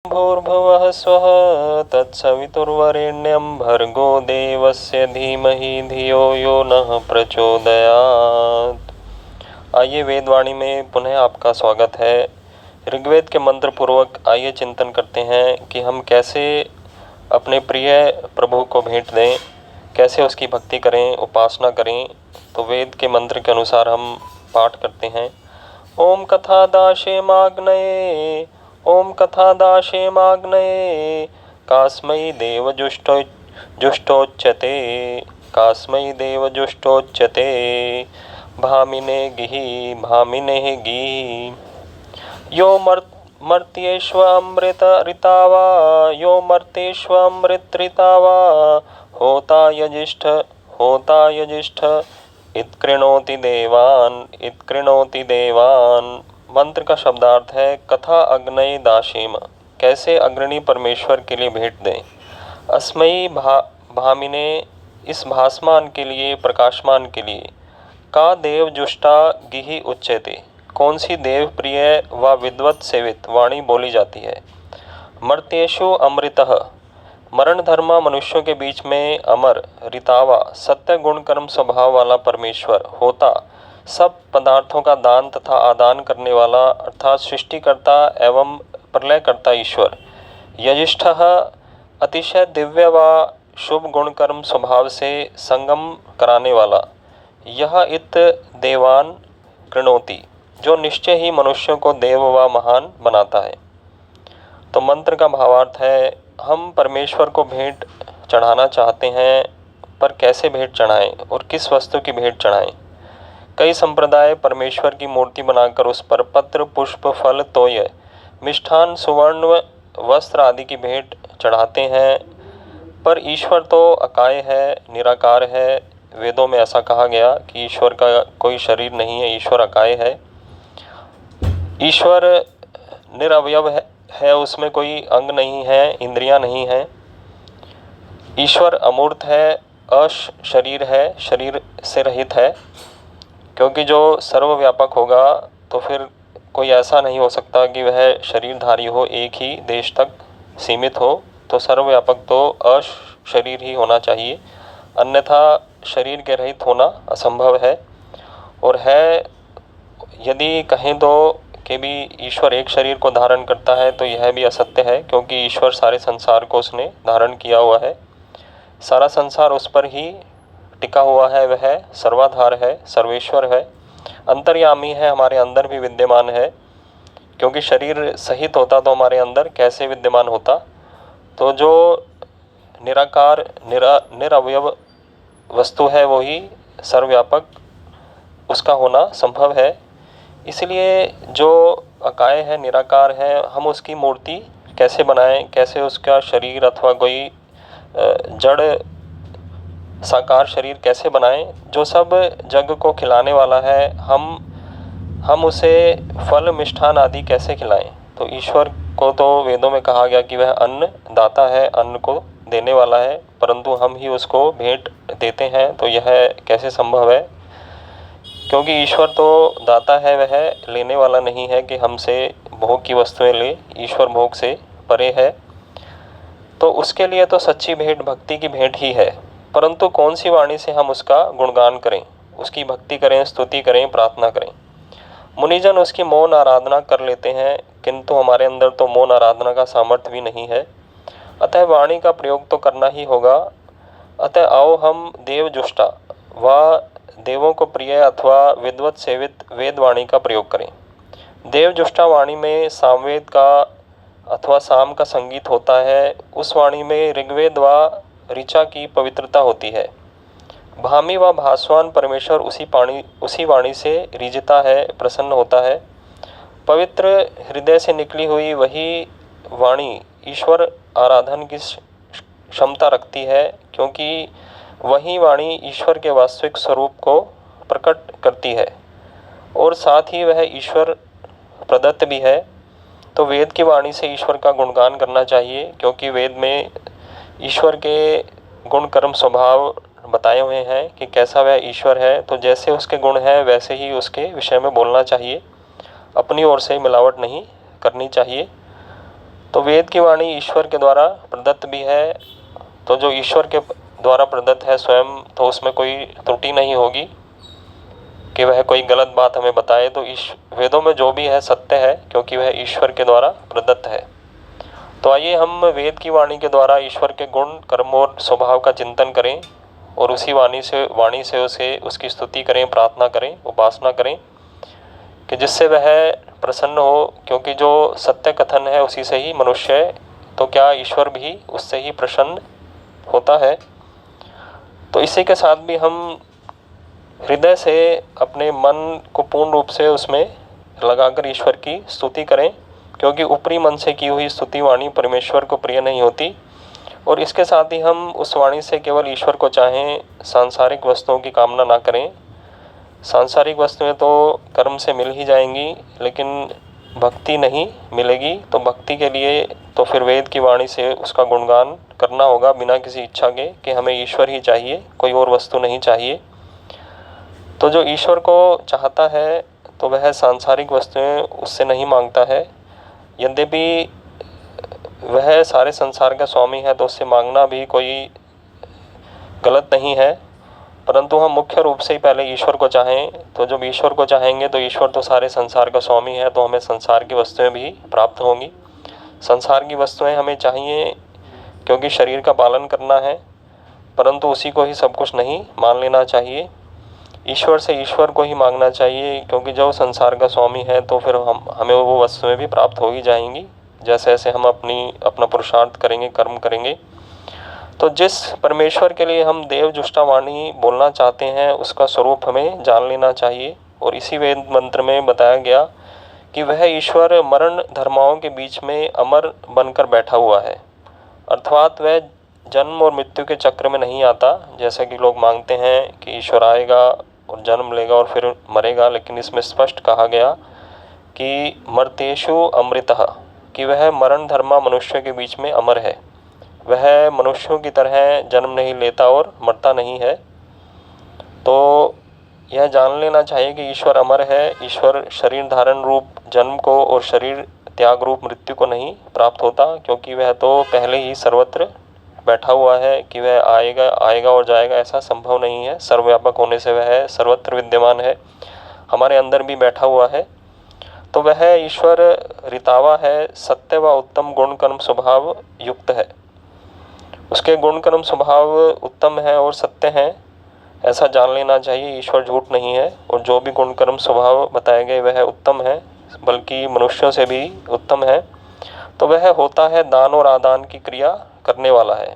भूर्भुवः स्वः तत्सवितुर्वरेण्यं भर्गो देवस्य धीमहि धियो यो नः प्रचोदयात्। आइए वेदवाणी में पुनः आपका स्वागत है। ऋग्वेद के मंत्र पूर्वक आइए चिंतन करते हैं कि हम कैसे अपने प्रिय प्रभु को भेंट दें, कैसे उसकी भक्ति करें, उपासना करें। तो वेद के मंत्र के अनुसार हम पाठ करते हैं। ओम कथा दाशे माग्नये, ओम कथा दाशे माग्नये, कास्मै देव जुष्टोच्यते, कास्मै देव जुष्टोच्यते, भामिने गिहि भामिने गी। यो मर्त्येष्वमृत ऋतावा, यो मर्त्येष्वमृत ऋतावा, होता यजिष्ठ इत्कृणोति देवान्, इत्कृणोति देवान्। मंत्र का शब्दार्थ है कथा अग्नये दाशेम, कैसे अग्रणी परमेश्वर के लिए भेंट दें। अस्मयी भामिने, इस भासमान के लिए, प्रकाशमान के लिए। का देव जुष्टा गिहि उच्यते, कौन सी देव प्रिय व विद्वत सेवित वाणी बोली जाती है। मर्त्येषु अमृतः, मरण धर्मा मनुष्यों के बीच में अमर, ऋतावा सत्य गुण कर्म स्वभाव वाला परमेश्वर, होता सब पदार्थों का दान तथा आदान करने वाला अर्थात सृष्टिकर्ता एवं प्रलयकर्ता ईश्वर। यजिष्ठः, अतिशय दिव्य व शुभ गुण कर्म स्वभाव से संगम कराने वाला। यह इत देवान कृणोति, जो निश्चय ही मनुष्यों को देव व महान बनाता है। तो मंत्र का भावार्थ है, हम परमेश्वर को भेंट चढ़ाना चाहते हैं, पर कैसे भेंट चढ़ाएं और किस वस्तु की भेंट चढ़ाएं। कई संप्रदाय परमेश्वर की मूर्ति बनाकर उस पर पत्र, पुष्प, फल, तोय, मिष्ठान, सुवर्ण, वस्त्र आदि की भेंट चढ़ाते हैं। पर ईश्वर तो अकाय है, निराकार है। वेदों में ऐसा कहा गया कि ईश्वर का कोई शरीर नहीं है, ईश्वर अकाय है। ईश्वर निरवयव है, उसमें कोई अंग नहीं है, इंद्रियां नहीं है। ईश्वर अमूर्त है, अशरीर है, शरीर से रहित है। क्योंकि जो सर्वव्यापक होगा तो फिर कोई ऐसा नहीं हो सकता कि वह शरीरधारी हो, एक ही देश तक सीमित हो। तो सर्वव्यापक तो अशरीर ही होना चाहिए, अन्यथा शरीर के रहित होना असंभव है। और है, यदि कहें तो कि भी ईश्वर एक शरीर को धारण करता है तो यह भी असत्य है, क्योंकि ईश्वर सारे संसार को उसने धारण किया हुआ है। सारा संसार उस पर ही टिका हुआ है, वह सर्वाधार है, सर्वेश्वर है, अंतर्यामी है, हमारे अंदर भी विद्यमान है। क्योंकि शरीर सहित होता तो हमारे अंदर कैसे विद्यमान होता। तो जो निराकार निरवयव वस्तु है वही सर्वव्यापक, उसका होना संभव है। इसलिए जो अकाय है, निराकार है, हम उसकी मूर्ति कैसे बनाएं, कैसे उसका शरीर अथवा कोई जड़ साकार शरीर कैसे बनाएं जो सब जग को खिलाने वाला है। हम उसे फल, मिष्ठान आदि कैसे खिलाएं। तो ईश्वर को तो वेदों में कहा गया कि वह अन्न दाता है, अन्न को देने वाला है, परंतु हम ही उसको भेंट देते हैं। तो यह कैसे संभव है, क्योंकि ईश्वर तो दाता है, वह लेने वाला नहीं है कि हमसे भोग की वस्तुएं ले। ईश्वर भोग से परे है, तो उसके लिए तो सच्ची भेंट भक्ति की भेंट ही है। परंतु कौन सी वाणी से हम उसका गुणगान करें, उसकी भक्ति करें, स्तुति करें, प्रार्थना करें। मुनिजन उसकी मौन आराधना कर लेते हैं, किंतु हमारे अंदर तो मौन आराधना का सामर्थ्य भी नहीं है। अतः वाणी का प्रयोग तो करना ही होगा। अतः आओ हम देवजुष्टा व देवों को प्रिय अथवा विद्वत सेवित वेदवाणी का प्रयोग करें। देवजुष्टा वाणी में सामवेद का अथवा साम का संगीत होता है। उस वाणी में ऋग्वेद व ऋचा की पवित्रता होती है। भामी व भास्वान परमेश्वर उसी वाणी से रिझता है, प्रसन्न होता है। पवित्र हृदय से निकली हुई वही वाणी ईश्वर आराधन की क्षमता रखती है, क्योंकि वही वाणी ईश्वर के वास्तविक स्वरूप को प्रकट करती है और साथ ही वह ईश्वर प्रदत्त भी है। तो वेद की वाणी से ईश्वर का गुणगान करना चाहिए, क्योंकि वेद में ईश्वर के गुण कर्म स्वभाव बताए हुए हैं कि कैसा वह ईश्वर है। तो जैसे उसके गुण हैं वैसे ही उसके विषय में बोलना चाहिए, अपनी ओर से मिलावट नहीं करनी चाहिए। तो वेद की वाणी ईश्वर के द्वारा प्रदत्त भी है, तो जो ईश्वर के द्वारा प्रदत्त है स्वयं, तो उसमें कोई त्रुटि नहीं होगी कि वह कोई गलत बात हमें बताए। तो वेदों में जो भी है सत्य है, क्योंकि वह ईश्वर के द्वारा प्रदत्त है। तो आइए हम वेद की वाणी के द्वारा ईश्वर के गुण, कर्म और स्वभाव का चिंतन करें और उसी वाणी से उसे उसकी स्तुति करें, प्रार्थना करें, उपासना करें कि जिससे वह प्रसन्न हो, क्योंकि जो सत्य कथन है उसी से ही मनुष्य है, तो क्या ईश्वर भी उससे ही प्रसन्न होता है। तो इसी के साथ भी हम हृदय से अपने मन को पूर्ण रूप से उसमें लगाकर ईश्वर की स्तुति करें, क्योंकि ऊपरी मन से की हुई स्तुति वाणी परमेश्वर को प्रिय नहीं होती। और इसके साथ ही हम उस वाणी से केवल ईश्वर को चाहें, सांसारिक वस्तुओं की कामना ना करें। सांसारिक वस्तुएं तो कर्म से मिल ही जाएंगी, लेकिन भक्ति नहीं मिलेगी। तो भक्ति के लिए तो फिर वेद की वाणी से उसका गुणगान करना होगा, बिना किसी इच्छा के कि हमें ईश्वर ही चाहिए, कोई और वस्तु नहीं चाहिए। तो जो ईश्वर को चाहता है तो वह सांसारिक वस्तुएं उससे नहीं मांगता है। यद्यपि वह सारे संसार का स्वामी है, तो उससे मांगना भी कोई गलत नहीं है, परंतु हम मुख्य रूप से ही पहले ईश्वर को चाहें। तो जब ईश्वर को चाहेंगे तो ईश्वर तो सारे संसार का स्वामी है, तो हमें संसार की वस्तुएं भी प्राप्त होंगी। संसार की वस्तुएं हमें चाहिए क्योंकि शरीर का पालन करना है, परंतु उसी को ही सब कुछ नहीं मान लेना चाहिए। ईश्वर से ईश्वर को ही मांगना चाहिए, क्योंकि जो संसार का स्वामी है तो फिर हमें वो वस्तुएं भी प्राप्त हो ही जाएंगी, जैसे जैसे हम अपना पुरुषार्थ करेंगे, कर्म करेंगे। तो जिस परमेश्वर के लिए हम देव जुष्टा वाणी बोलना चाहते हैं, उसका स्वरूप हमें जान लेना चाहिए। और इसी वेद मंत्र में बताया गया कि वह ईश्वर मरण धर्माओं के बीच में अमर बनकर बैठा हुआ है, अर्थात वह जन्म और मृत्यु के चक्र में नहीं आता, जैसा कि लोग मांगते हैं कि ईश्वर आएगा और जन्म लेगा और फिर मरेगा। लेकिन इसमें स्पष्ट कहा गया कि मर्तेषु अमृतः, कि वह मरण धर्मा मनुष्य के बीच में अमर है। वह मनुष्यों की तरह जन्म नहीं लेता और मरता नहीं है। तो यह जान लेना चाहिए कि ईश्वर अमर है। ईश्वर शरीर धारण रूप जन्म को और शरीर त्याग रूप मृत्यु को नहीं प्राप्त होता, क्योंकि वह तो पहले ही सर्वत्र बैठा हुआ है। कि वह आएगा और जाएगा ऐसा संभव नहीं है। सर्वव्यापक होने से वह सर्वत्र विद्यमान है, हमारे अंदर भी बैठा हुआ है। तो वह ईश्वर ऋतावा है, सत्य व उत्तम गुण कर्म स्वभाव युक्त है। उसके गुण कर्म स्वभाव उत्तम है और सत्य है, ऐसा जान लेना चाहिए। ईश्वर झूठ नहीं है, और जो भी गुण कर्म स्वभाव बताए गए वह उत्तम है, बल्कि मनुष्यों से भी उत्तम है। तो वह होता है दान और आदान की क्रिया करने वाला है।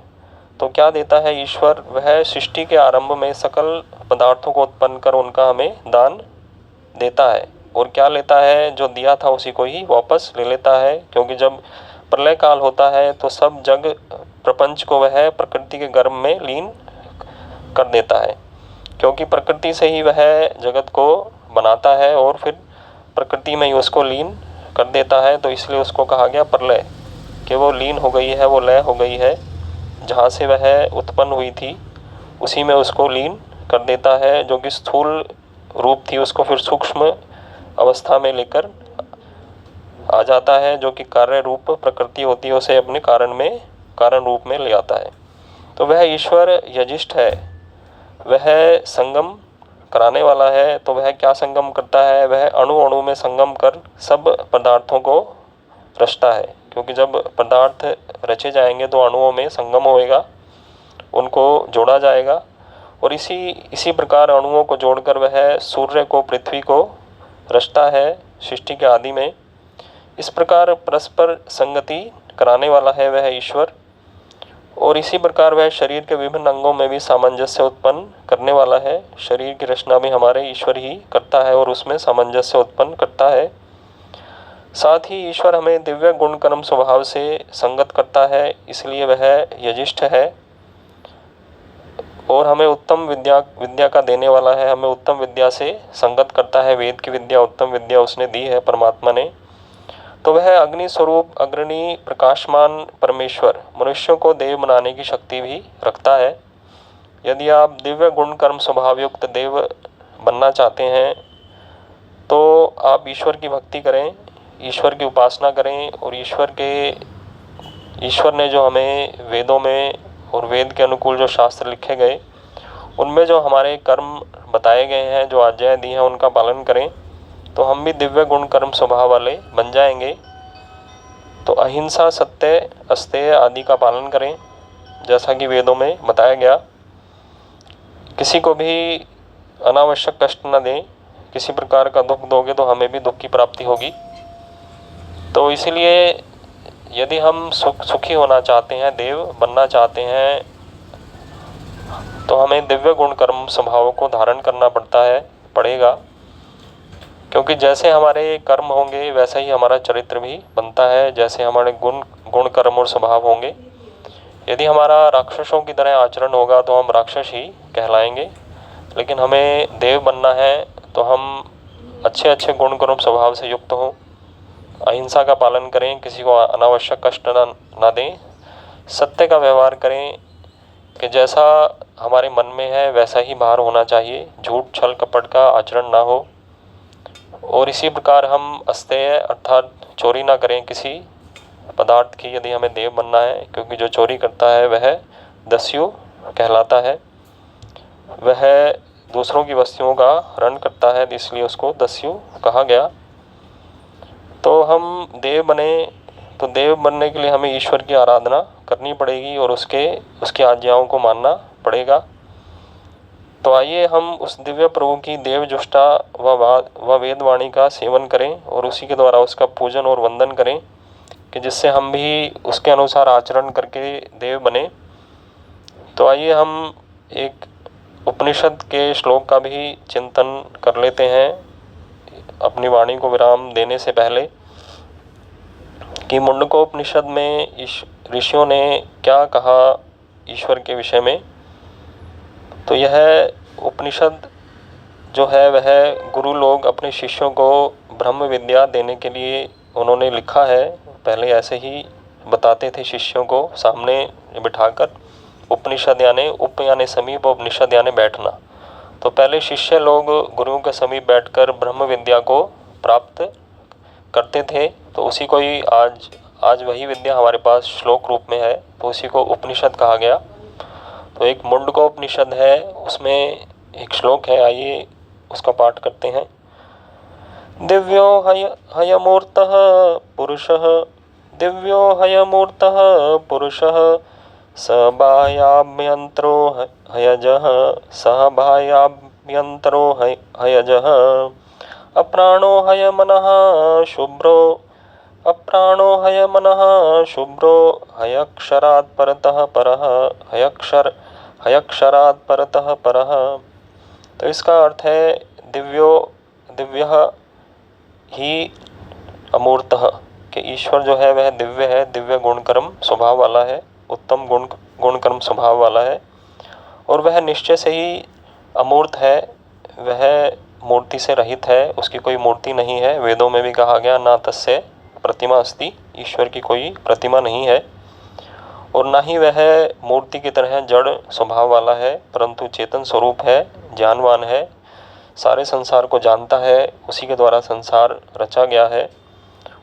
तो क्या देता है ईश्वर? वह सृष्टि के आरंभ में सकल पदार्थों को उत्पन्न कर उनका हमें दान देता है। और क्या लेता है? जो दिया था उसी को ही वापस ले लेता है, क्योंकि जब प्रलय काल होता है तो सब जग प्रपंच को वह प्रकृति के गर्भ में लीन कर देता है, क्योंकि प्रकृति से ही वह जगत को बनाता है और फिर प्रकृति में ही उसको लीन कर देता है। तो इसलिए उसको कहा गया प्रलय, कि वो लीन हो गई है, वो लय हो गई है। जहाँ से वह उत्पन्न हुई थी उसी में उसको लीन कर देता है। जो कि स्थूल रूप थी उसको फिर सूक्ष्म अवस्था में लेकर आ जाता है। जो कि कार्य रूप प्रकृति होती है उसे अपने कारण रूप में ले आता है। तो वह ईश्वर यजिष्ठ है, वह संगम कराने वाला है। तो वह क्या संगम करता है? वह अणु अणु में संगम कर सब पदार्थों को रचता है, क्योंकि जब पदार्थ रचे जाएंगे तो अणुओं में संगम होएगा, उनको जोड़ा जाएगा। और इसी प्रकार अणुओं को जोड़कर वह सूर्य को, पृथ्वी को रचता है सृष्टि के आदि में। इस प्रकार परस्पर संगति कराने वाला है वह ईश्वर। और इसी प्रकार वह शरीर के विभिन्न अंगों में भी सामंजस्य उत्पन्न करने वाला है। शरीर की रचना भी हमारे ईश्वर ही करता है और उसमें सामंजस्य उत्पन्न करता है। साथ ही ईश्वर हमें दिव्य गुण कर्म स्वभाव से संगत करता है, इसलिए वह यजिष्ठ है और हमें उत्तम विद्या का देने वाला है। हमें उत्तम विद्या से संगत करता है। वेद की विद्या, उत्तम विद्या उसने दी है परमात्मा ने। तो वह अग्नि स्वरूप अग्रणी प्रकाशमान परमेश्वर मनुष्यों को देव बनाने की शक्ति भी रखता है। यदि आप दिव्य गुण कर्म स्वभाव युक्त देव बनना चाहते हैं तो आप ईश्वर की भक्ति करें, ईश्वर की उपासना करें और ईश्वर के ईश्वर ने जो हमें वेदों में और वेद के अनुकूल जो शास्त्र लिखे गए उनमें जो हमारे कर्म बताए गए हैं, जो आज्ञाएं दी हैं, उनका पालन करें तो हम भी दिव्य गुण कर्म स्वभाव वाले बन जाएंगे। तो अहिंसा, सत्य, अस्तेय आदि का पालन करें जैसा कि वेदों में बताया गया। किसी को भी अनावश्यक कष्ट न दें, किसी प्रकार का दुख दोगे तो हमें भी दुख की प्राप्ति होगी। तो इसीलिए यदि हम सुखी होना चाहते हैं, देव बनना चाहते हैं, तो हमें दिव्य गुण कर्म स्वभाव को धारण करना पड़ेगा। क्योंकि जैसे हमारे कर्म होंगे वैसा ही हमारा चरित्र भी बनता है, जैसे हमारे गुण कर्म और स्वभाव होंगे। यदि हमारा राक्षसों की तरह आचरण होगा तो हम राक्षस ही कहलाएंगे, लेकिन हमें देव बनना है तो हम अच्छे अच्छे गुण कर्म स्वभाव से युक्त हों, अहिंसा का पालन करें, किसी को अनावश्यक कष्ट ना दें, सत्य का व्यवहार करें कि जैसा हमारे मन में है वैसा ही बाहर होना चाहिए, झूठ छल कपट का आचरण ना हो। और इसी प्रकार हम अस्तेय अर्थात चोरी ना करें किसी पदार्थ की, यदि हमें देव बनना है। क्योंकि जो चोरी करता है वह दस्यु कहलाता है, वह दूसरों की वस्तुओं का हरण करता है, इसलिए उसको दस्यु कहा गया। तो हम देव बने, तो देव बनने के लिए हमें ईश्वर की आराधना करनी पड़ेगी और उसकी आज्ञाओं को मानना पड़ेगा। तो आइए हम उस दिव्य प्रभु की देव जुष्टा व वेदवाणी का सेवन करें और उसी के द्वारा उसका पूजन और वंदन करें कि जिससे हम भी उसके अनुसार आचरण करके देव बने। तो आइए हम एक उपनिषद के श्लोक का भी चिंतन कर लेते हैं अपनी वाणी को विराम देने से पहले, कि मुंडकोपनिषद में ऋषियों ने क्या कहा ईश्वर के विषय में। तो यह उपनिषद जो है वह गुरु लोग अपने शिष्यों को ब्रह्म विद्या देने के लिए उन्होंने लिखा है। पहले ऐसे ही बताते थे शिष्यों को सामने बिठाकर, उपनिषद यानी समीप, उपनिषद यानी बैठना। तो पहले शिष्य लोग गुरुओं के समीप बैठकर ब्रह्म विद्या को प्राप्त करते थे। तो उसी को ही आज वही विद्या हमारे पास श्लोक रूप में है, तो उसी को उपनिषद कहा गया। तो एक मुंडकोपनिषद है, उसमें एक श्लोक है, आइए उसका पाठ करते हैं। दिव्यो हयमूर्तः पुरुषः, दिव्यो हयमूर्तः पुरुषः, स बाह्याभ्यन्तरो हयजः, सः बाह्याभ्यन्तरो हयजः, अप्राणो हयमनः शुभ्रो, अप्राणो हयमनः शुभ्रो, हयक्षरात् परतः परः, हयक्षरात् परतः परः। तो इसका अर्थ है दिव्यः ही अमूर्तः, कि ईश्वर जो है वह दिव्य है, दिव्य गुण कर्म स्वभाव वाला है, उत्तम गुण कर्म स्वभाव वाला है, और वह निश्चय से ही अमूर्त है, वह मूर्ति से रहित है, उसकी कोई मूर्ति नहीं है। वेदों में भी कहा गया ना तस्य प्रतिमा अस्ति, ईश्वर की कोई प्रतिमा नहीं है और ना ही वह मूर्ति की तरह जड़ स्वभाव वाला है, परंतु चेतन स्वरूप है, ज्ञानवान है, सारे संसार को जानता है, उसी के द्वारा संसार रचा गया है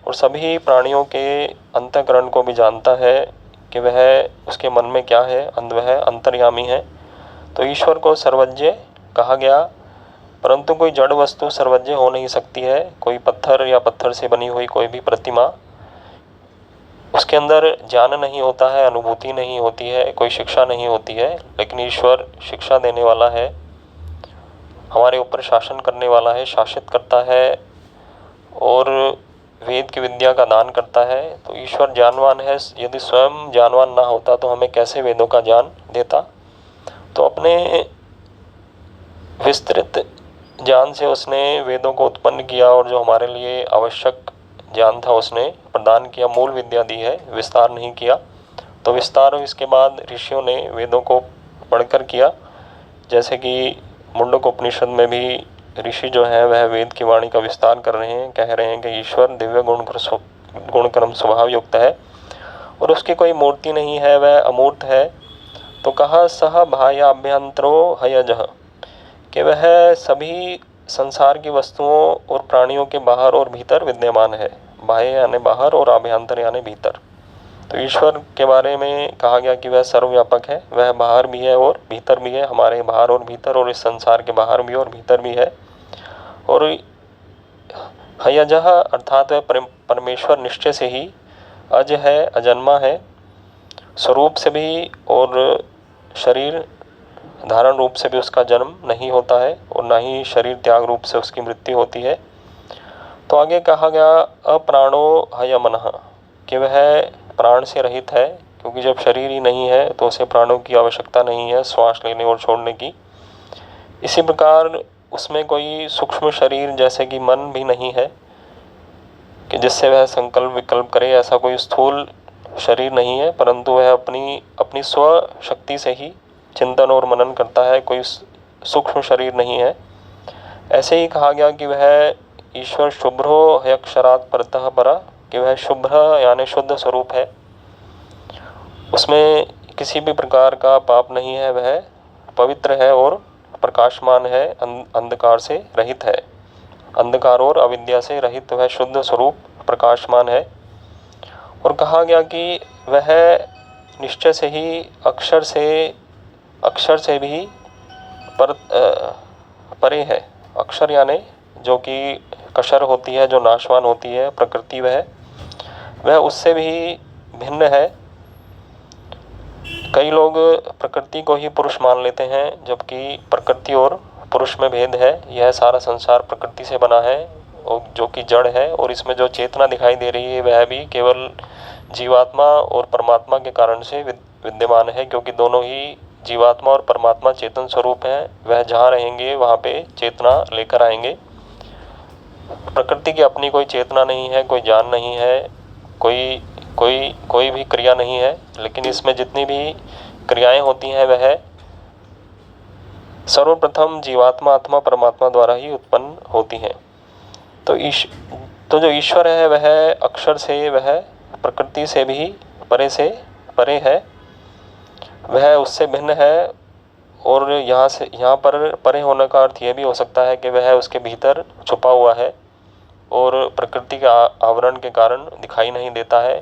और सभी प्राणियों के अंतःकरण को भी जानता है कि वह उसके मन में क्या है, वह अंतर्यामी है। तो ईश्वर को सर्वज्ञ कहा गया, परंतु कोई जड़ वस्तु सर्वज्ञ हो नहीं सकती है। कोई पत्थर या पत्थर से बनी हुई कोई भी प्रतिमा, उसके अंदर ज्ञान नहीं होता है, अनुभूति नहीं होती है, कोई शिक्षा नहीं होती है, लेकिन ईश्वर शिक्षा देने वाला है, हमारे ऊपर शासन करने वाला है, शासित करता है और वेद की विद्या का दान करता है। तो ईश्वर ज्ञानवान है, यदि स्वयं ज्ञानवान ना होता तो हमें कैसे वेदों का ज्ञान देता। तो अपने विस्तृत ज्ञान से उसने वेदों को उत्पन्न किया और जो हमारे लिए आवश्यक ज्ञान था उसने प्रदान किया, मूल विद्या दी है, विस्तार नहीं किया। तो विस्तार इसके बाद ऋषियों ने वेदों को पढ़कर किया, जैसे कि मुंडकोपनिषद में भी ऋषि जो है वह वेद की वाणी का विस्तार कर रहे हैं, कह रहे हैं कि ईश्वर दिव्य गुण कर्म स्वभाव युक्त है और उसकी कोई मूर्ति नहीं है, वह अमूर्त है। तो कहा सह बाह्याभ्यंतरो हयजः, कि वह सभी संसार की वस्तुओं और प्राणियों के बाहर और भीतर विद्यमान है। बाह्य यानी बाहर और आभ्यंतर यानी भीतर। तो ईश्वर के बारे में कहा गया कि वह सर्वव्यापक है, वह बाहर भी है और भीतर भी है, हमारे बाहर और भीतर, और इस संसार के बाहर भी और भीतर भी है। और हयजः अर्थात वह परमेश्वर निश्चय से ही अज है, अजन्मा है, स्वरूप से भी और शरीर धारण रूप से भी उसका जन्म नहीं होता है, और ना ही शरीर त्याग रूप से उसकी मृत्यु होती है। तो आगे कहा गया अप्राणो हयमनः, कि वह प्राण से रहित है, क्योंकि जब शरीर ही नहीं है तो उसे प्राणों की आवश्यकता नहीं है श्वास लेने और छोड़ने की। इसी प्रकार उसमें कोई सूक्ष्म शरीर जैसे कि मन भी नहीं है कि जिससे वह संकल्प विकल्प करे, ऐसा कोई स्थूल शरीर नहीं है, परंतु वह अपनी स्व शक्ति से ही चिंतन और मनन करता है, कोई सूक्ष्म शरीर नहीं है। ऐसे ही कहा गया कि वह ईश्वर शुभ्रो हयक्षरात् परतः परा, कि वह शुभ्र यानी शुद्ध स्वरूप है, उसमें किसी भी प्रकार का पाप नहीं है, वह पवित्र है और प्रकाशमान है, अंधकार से रहित है, अंधकार और अविद्या से रहित वह शुद्ध स्वरूप प्रकाशमान है। और कहा गया कि वह निश्चय से ही अक्षर से भी परे है। अक्षर यानी जो कि कशर होती है, जो नाशवान होती है प्रकृति, वह उससे भी भिन्न है। कई लोग प्रकृति को ही पुरुष मान लेते हैं, जबकि प्रकृति और पुरुष में भेद है। यह सारा संसार प्रकृति से बना है और जो कि जड़ है, और इसमें जो चेतना दिखाई दे रही है वह भी केवल जीवात्मा और परमात्मा के कारण से विद्यमान है, क्योंकि दोनों ही जीवात्मा और परमात्मा चेतन स्वरूप है। वह जहाँ रहेंगे वहाँ पे चेतना लेकर आएंगे। प्रकृति की अपनी कोई चेतना नहीं है, कोई जान नहीं है, कोई भी क्रिया नहीं है, लेकिन इसमें जितनी भी क्रियाएं होती हैं वह सर्वप्रथम जीवात्मा आत्मा परमात्मा द्वारा ही उत्पन्न होती हैं। तो जो ईश्वर है वह अक्षर से, वह प्रकृति से भी परे है, वह उससे भिन्न है। और यहाँ पर परे होने का अर्थ यह भी हो सकता है कि वह उसके भीतर छुपा हुआ है और प्रकृति के आवरण के कारण दिखाई नहीं देता है।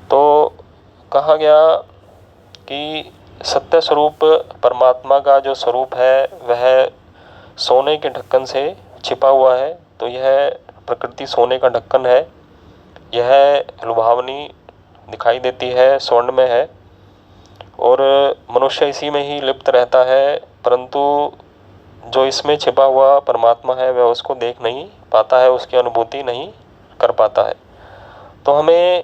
तो कहा गया कि सत्य स्वरूप परमात्मा का जो स्वरूप है वह सोने के ढक्कन से छिपा हुआ है। तो यह प्रकृति सोने का ढक्कन है, यह लुभावनी दिखाई देती है, स्वर्ण में है, और मनुष्य इसी में ही लिप्त रहता है, परंतु जो इसमें छिपा हुआ परमात्मा है वह उसको देख नहीं पाता है, उसकी अनुभूति नहीं कर पाता है। तो हमें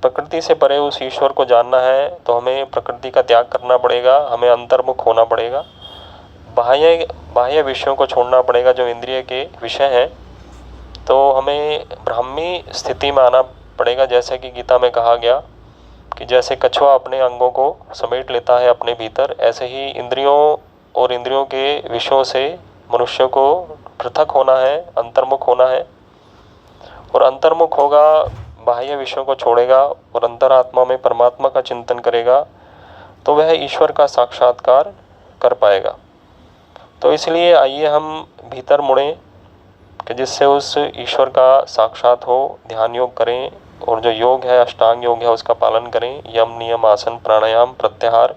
प्रकृति से परे उस ईश्वर को जानना है, तो हमें प्रकृति का त्याग करना पड़ेगा, हमें अंतर्मुख होना पड़ेगा, बाह्य विषयों को छोड़ना पड़ेगा जो इंद्रिय के विषय हैं। तो हमें ब्राह्मी स्थिति में आना पड़ेगा, जैसे कि गीता में कहा गया कि जैसे कछुआ अपने अंगों को समेट लेता है अपने भीतर, ऐसे ही इंद्रियों के विषयों से मनुष्य को पृथक होना है, अंतर्मुख होना है। और अंतर्मुख होगा, बाह्य विषयों को छोड़ेगा और अंतरात्मा में परमात्मा का चिंतन करेगा, तो वह ईश्वर का साक्षात्कार कर पाएगा। तो इसलिए आइए हम भीतर मुड़ें कि जिससे उस ईश्वर का साक्षात हो, ध्यान योग करें, और जो योग है अष्टांग योग है उसका पालन करें। यम नियम आसन प्राणायाम प्रत्याहार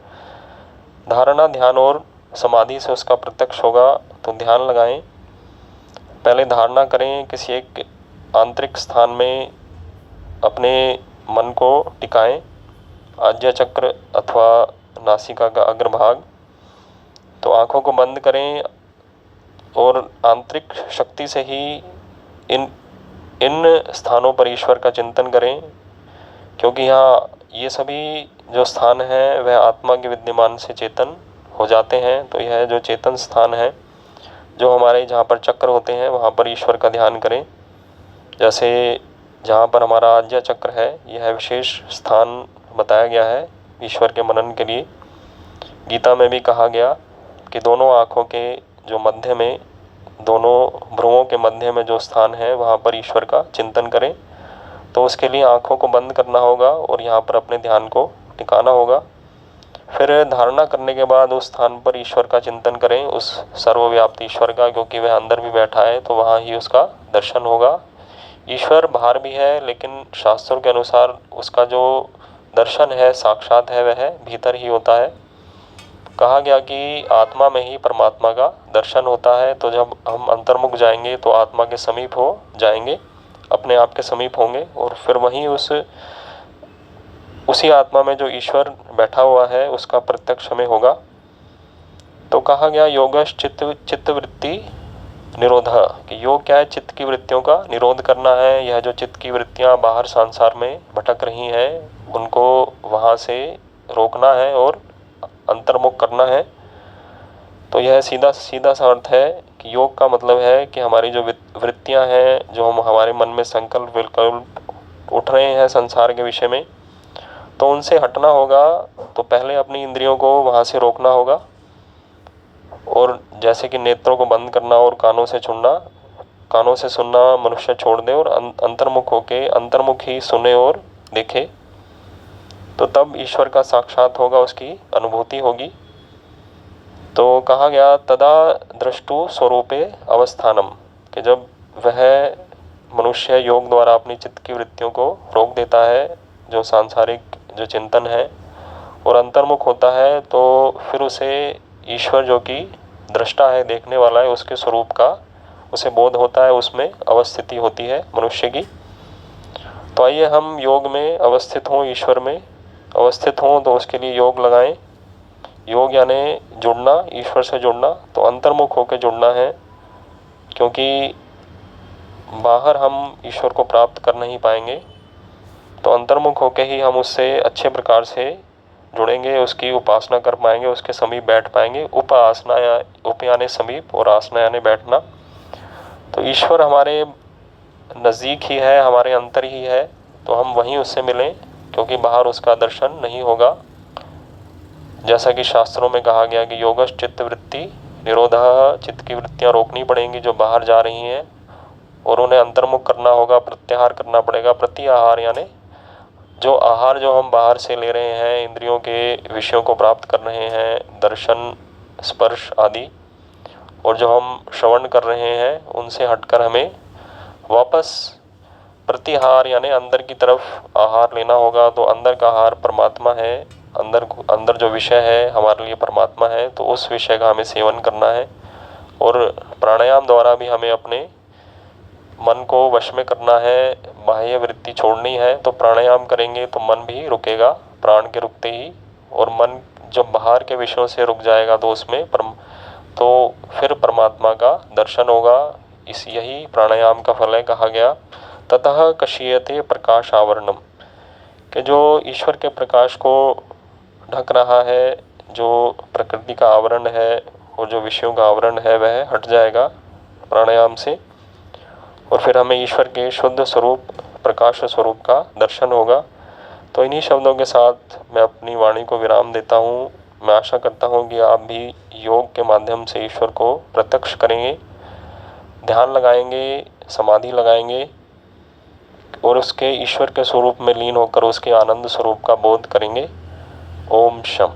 धारणा ध्यान और समाधि से उसका प्रत्यक्ष होगा। तो ध्यान लगाएं, पहले धारणा करें, किसी एक आंतरिक स्थान में अपने मन को टिकाएं, आज्ञा चक्र अथवा नासिका का अग्रभाग। तो आँखों को बंद करें और आंतरिक शक्ति से ही इन स्थानों पर ईश्वर का चिंतन करें, क्योंकि यहाँ ये सभी जो स्थान हैं वह आत्मा के विद्यमान से चेतन हो जाते हैं। तो यह जो चेतन स्थान है, जो हमारे जहाँ पर चक्र होते हैं वहाँ पर ईश्वर का ध्यान करें। जैसे जहाँ पर हमारा आज्ञा चक्र है, यह विशेष स्थान बताया गया है ईश्वर के मनन के लिए। गीता में भी कहा गया कि दोनों आँखों के जो मध्य में, दोनों भ्रुवों के मध्य में जो स्थान है वहाँ पर ईश्वर का चिंतन करें। तो उसके लिए आँखों को बंद करना होगा और यहाँ पर अपने ध्यान को टिकाना होगा। फिर धारणा करने के बाद उस स्थान पर ईश्वर का चिंतन करें, उस सर्वव्याप्त ईश्वर का, क्योंकि वह अंदर भी बैठा है, तो वहाँ ही उसका दर्शन होगा। ईश्वर बाहर भी है, लेकिन शास्त्रों के अनुसार उसका जो दर्शन है, साक्षात है, वह भीतर ही होता है। कहा गया कि आत्मा में ही परमात्मा का दर्शन होता है। तो जब हम अंतर्मुख जाएंगे तो आत्मा के समीप हो जाएंगे, अपने आप के समीप होंगे, और फिर वहीं उसी आत्मा में जो ईश्वर बैठा हुआ है उसका प्रत्यक्ष हमें होगा। तो कहा गया योगश चित्त वृत्ति निरोध, कि योग क्या है? चित्त की वृत्तियों का निरोध करना है। यह जो चित्त की वृत्तियां बाहर संसार में भटक रही हैं उनको वहां से रोकना है और अंतर्मुख करना है। तो यह सीधा सीधा सा अर्थ है कि योग का मतलब है कि हमारी जो वृत्तियां हैं, जो हम हमारे मन में संकल्प विकल्प उठ रहे हैं संसार के विषय में, तो उनसे हटना होगा। तो पहले अपनी इंद्रियों को वहाँ से रोकना होगा, और जैसे कि नेत्रों को बंद करना और कानों से सुनना मनुष्य छोड़ दे और अंतर्मुख होके अंतर्मुख ही सुने और देखे, तो तब ईश्वर का साक्षात होगा, उसकी अनुभूति होगी। तो कहा गया तदा दृष्टु स्वरूपे अवस्थानम, कि जब वह मनुष्य योग द्वारा अपनी चित्त की वृत्तियों को रोक देता है, जो सांसारिक जो चिंतन है, और अंतर्मुख होता है, तो फिर उसे ईश्वर जो कि दृष्टा है, देखने वाला है, उसके स्वरूप का उसे बोध होता है, उसमें अवस्थिति होती है मनुष्य की। तो आइए हम योग में अवस्थित हों, ईश्वर में अवस्थित हों, तो उसके लिए योग लगाएं। योग यानी जुड़ना, ईश्वर से जुड़ना, तो अंतर्मुख होकर जुड़ना है, क्योंकि बाहर हम ईश्वर को प्राप्त कर नहीं पाएंगे। तो अंतर्मुख होकर ही हम उससे अच्छे प्रकार से जुड़ेंगे, उसकी उपासना कर पाएंगे, उसके समीप बैठ पाएंगे। उपासना या उप यानी समीप और आसना यानी बैठना। तो ईश्वर हमारे नज़दीक ही है, हमारे अंतर ही है, तो हम वहीं उससे मिलें, क्योंकि बाहर उसका दर्शन नहीं होगा। जैसा कि शास्त्रों में कहा गया कि योगश चित्त वृत्ति निरोधः, चित्त की वृत्तियां रोकनी पड़ेंगी जो बाहर जा रही हैं, और उन्हें अंतर्मुख करना होगा, प्रत्याहार करना पड़ेगा। प्रत्याहार यानी जो आहार जो हम बाहर से ले रहे हैं, इंद्रियों के विषयों को प्राप्त कर रहे हैं, दर्शन, स्पर्श आदि, और जो हम श्रवण कर रहे हैं, उनसे हटकर हमें वापस प्रतिहार यानी अंदर की तरफ आहार लेना होगा। तो अंदर का आहार परमात्मा है, अंदर जो विषय है हमारे लिए परमात्मा है, तो उस विषय का हमें सेवन करना है। और प्राणायाम द्वारा भी हमें अपने मन को वश में करना है, बाह्य वृत्ति छोड़नी है। तो प्राणायाम करेंगे तो मन भी रुकेगा, प्राण के रुकते ही, और मन जब बाहर के विषयों से रुक जाएगा तो उसमें तो फिर परमात्मा का दर्शन होगा। यही प्राणायाम का फल है। कहा गया ततः कशीयते प्रकाश आवरणम, कि जो ईश्वर के प्रकाश को ढक रहा है, जो प्रकृति का आवरण है और जो विषयों का आवरण है, वह हट जाएगा प्राणायाम से, और फिर हमें ईश्वर के शुद्ध स्वरूप, प्रकाश स्वरूप का दर्शन होगा। तो इन्हीं शब्दों के साथ मैं अपनी वाणी को विराम देता हूँ। मैं आशा करता हूँ कि आप भी योग के माध्यम से ईश्वर को प्रत्यक्ष करेंगे, ध्यान लगाएंगे, समाधि लगाएंगे, और उसके ईश्वर के स्वरूप में लीन होकर उसके आनंद स्वरूप का बोध करेंगे। ओम शम।